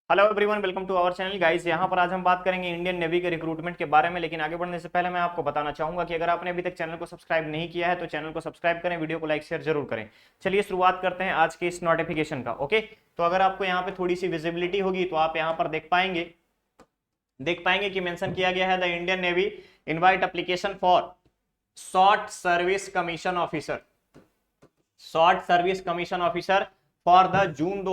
Hello everyone, welcome to our channel guys. यहाँ पर आज हम बात करेंगे इंडियन नेवी के रिक्रूटमेंट के बारे में। लेकिन आगे बढ़ने से पहले मैं आपको बताना चाहूंगा कि अगर आपने अभी तक चैनल को सब्सक्राइब नहीं किया है तो चैनल को सब्सक्राइब करें, वीडियो को लाइक शेयर जरूर करें। चलिए शुरुआत करते हैं आज के इस नोटिफिकेशन का। ओके, तो अगर आपको यहाँ पे थोड़ी सी विजिबिलिटी होगी तो आप यहाँ पर देख पाएंगे कि मेंशन किया गया है the Indian navy invite application for short service commission officer, short service commission officer for the June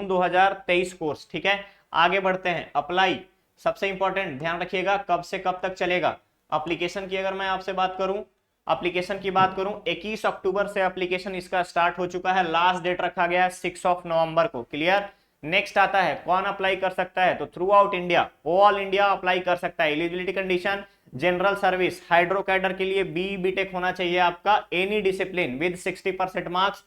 2023 course. ठीक है, आगे बढ़ते हैं। अप्लाई, सबसे इंपॉर्टेंट ध्यान रखिएगा कब से कब तक चलेगा एप्लीकेशन की। अगर मैं आपसे बात करूं, एप्लीकेशन की बात करूं, 21 अक्टूबर से एप्लीकेशन इसका स्टार्ट हो चुका है। लास्ट डेट रखा गया है 6 नवंबर को। क्लियर। नेक्स्ट आता है कौन अप्लाई कर सकता है, तो throughout India, all India apply कर सकता है। Eligibility condition, general service, hydro cadre के लिए बी बीटेक होना चाहिए आपका, any discipline with 60% marks.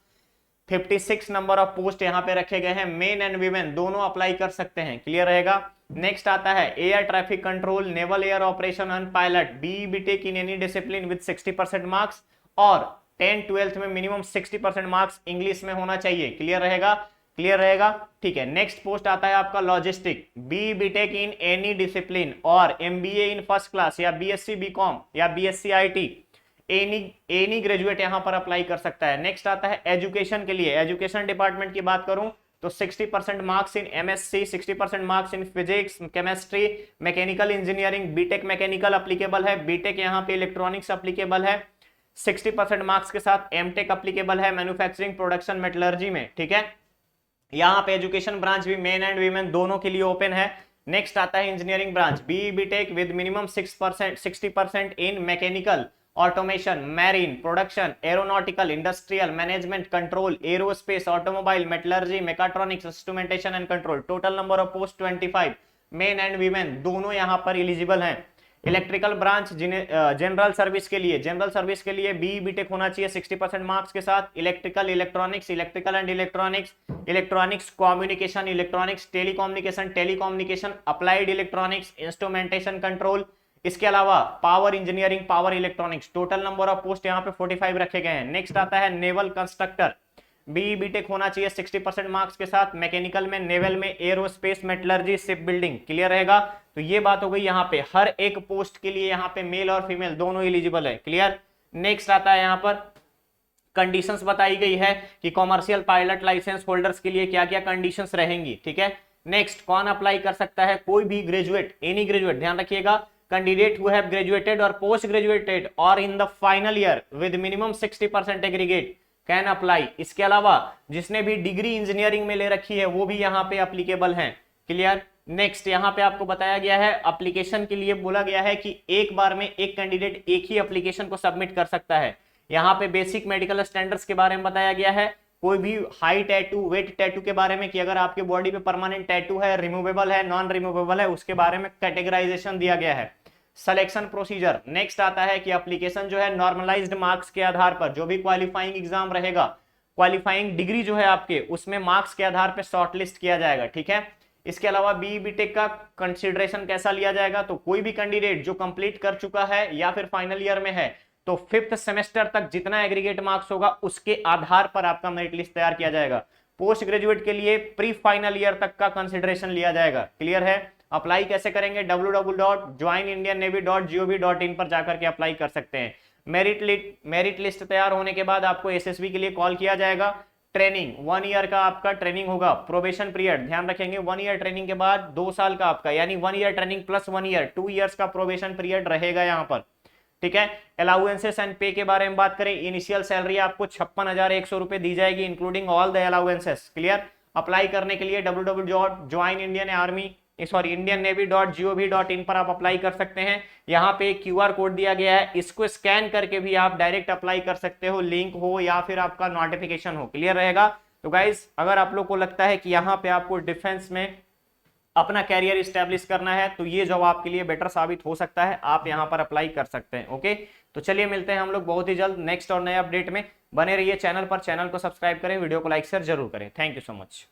56 number of post यहाँ पे रखे गए हैं। मेन एंड वीमेन दोनों अप्लाई कर सकते हैं। क्लियर रहेगा। नेक्स्ट आता है air traffic control, naval air operation and pilot, B BTech in any discipline with 60% marks और 10-12 में मिनिमम 60% मार्क्स इंग्लिश में होना चाहिए। क्लियर रहेगा, क्लियर रहेगा। ठीक है, नेक्स्ट पोस्ट आता है आपका logistic, B BTech in any discipline और एमबीए इन फर्स्ट क्लास या बीएससी बीकॉम या बीएससी आईटी, एनी ग्रेजुएट यहां पर अप्लाई कर सकता है। नेक्स्ट आता है एजुकेशन के लिए, एजुकेशन डिपार्टमेंट की बात करूं तो 60% marks in MSc, 60% marks in physics, chemistry, mechanical engineering, BTech mechanical applicable है, बीटेक यहां पे इलेक्ट्रॉनिक्स अप्लीकेबल है। 60% मार्क्स के साथ एमटेक अप्लीकेबल है मैन्युफैक्चरिंग, प्रोडक्शन, मेटलर्जी में। ठीक है, यहाँ पे एजुकेशन ब्रांच भी मेन एंड वीमेन दोनों के लिए ओपन है। नेक्स्ट आता है engineering branch, B BTech with minimum 60% in mechanical, automation, marine, production, aeronautical, industrial, management, control, aerospace, automobile, metallurgy, mechatronics, instrumentation and control. Total number of post 25। Main and women दोनों यहाँ पर eligible हैं। Electrical branch, general service के लिए B BTech होना चाहिए 60% marks के साथ। Electrical, electronics, electrical and electronics, electronics communication, electronics telecommunication, applied electronics, instrumentation control. इसके अलावा power engineering, power electronics. Total number of post यहाँ पे 45 रखे गए हैं। नेक्स्ट आता है नेवल कंस्ट्रक्टर, बी बीटेक होना चाहिए 60% मार्क्स के साथ। मैकेनिकल में, नेवल में, aerospace, metallurgy, ship building. Clear रहेगा। तो ये बात हो गई यहाँ पे, हर एक पोस्ट के लिए यहाँ पे मेल और फीमेल दोनों एलिजिबल है। क्लियर। नेक्स्ट आता है यहाँ पर कंडीशंस बताई गई है कि कॉमर्शियल पायलट लाइसेंस होल्डर्स के लिए क्या क्या कंडीशंस रहेंगी। ठीक है। नेक्स्ट कौन अप्लाई कर सकता है, कोई भी ग्रेजुएट, एनी ग्रेजुएट, ध्यान रखिएगा, कैंडिडेट हु हैव ग्रेजुएटेड और पोस्ट ग्रेजुएटेड और in the final year with minimum 60% aggregate can apply. इसके अलावा जिसने भी डिग्री इंजीनियरिंग में ले रखी है वो भी यहाँ पे अप्लीकेबल है। क्लियर। नेक्स्ट यहाँ पे आपको बताया गया है एप्लीकेशन के लिए बोला गया है कि एक बार में एक कैंडिडेट एक ही एप्लीकेशन को सबमिट कर सकता है। यहाँ पे बेसिक मेडिकल स्टैंडर्ड्स के बारे में बताया गया है, कोई भी हाई टैटू, वेट टैटू के बारे में कि अगर आपके बॉडी पे परमानेंट टैटू है, रिमूवेबल है, नॉन रिमूवेबल है, उसके बारे में कैटेगराइजेशन दिया गया है। Selection procedure. नेक्स्ट आता है कि एप्लीकेशन जो है नॉर्मलाइज्ड मार्क्स के आधार पर, जो भी क्वालिफाइंग एग्जाम रहेगा, क्वालिफाइंग डिग्री जो है आपके, उसमें मार्क्स के आधार पर शॉर्टलिस्ट किया जाएगा। ठीक है। इसके अलावा बी बीटेक का कंसीडरेशन कैसा लिया जाएगा, तो कोई भी कैंडिडेट जो कंप्लीट कर चुका है या फिर फाइनल ईयर में है तो 5th सेमेस्टर तक जितना एग्रीगेट मार्क्स होगा उसके आधार पर आपका मेरिट लिस्ट तैयार किया जाएगा। पोस्ट ग्रेजुएट के लिए प्री फाइनल ईयर तक का कंसीडरेशन लिया जाएगा। क्लियर है। अप्लाई कैसे करेंगे, www.joinindiannavy.gov.in पर जाकर के अप्लाई कर सकते हैं। मेरिट लिस्ट तैयार होने के बाद आपको एसएसबी के लिए कॉल किया जाएगा। ट्रेनिंग 1 ईयर का आपका ट्रेनिंग होगा। प्रोबेशन पीरियड, ध्यान रखेंगे, 1 ईयर ट्रेनिंग के बाद 2 साल का आपका, यानी 1 ear training plus 1 year, 2 years का प्रोबेशन पीरियड रहेगा यहाँ पर। ठीक है। अलाउंसेस एंड पे के बारे में बात करें, इनिशियल सैलरी आपको 56,100 रुपए दी जाएगी including all the allowances. Clear. Apply करने के लिए www.joinindiannavy.gov.in पर आप अप्लाई कर सकते हैं। यहाँ पे एक QR कोड दिया गया है, इसको स्कैन करके भी आप डायरेक्ट अप्लाई कर सकते हो, लिंक हो या फिर आपका नोटिफिकेशन हो। क्लियर रहेगा। तो गाइस, अगर आप लोग को लगता है कि यहाँ पे आपको डिफेंस में अपना कैरियर स्टैब्लिश करना है तो ये जॉब आपके लिए बेटर साबित हो सकता है, आप यहाँ पर अप्लाई कर सकते हैं। ओके, तो चलिए मिलते हैं हम लोग बहुत ही जल्द नेक्स्ट और नए अपडेट में। बने रहिए चैनल पर, चैनल को सब्सक्राइब करें, वीडियो को लाइक शेयर जरूर करें। Thank you so much.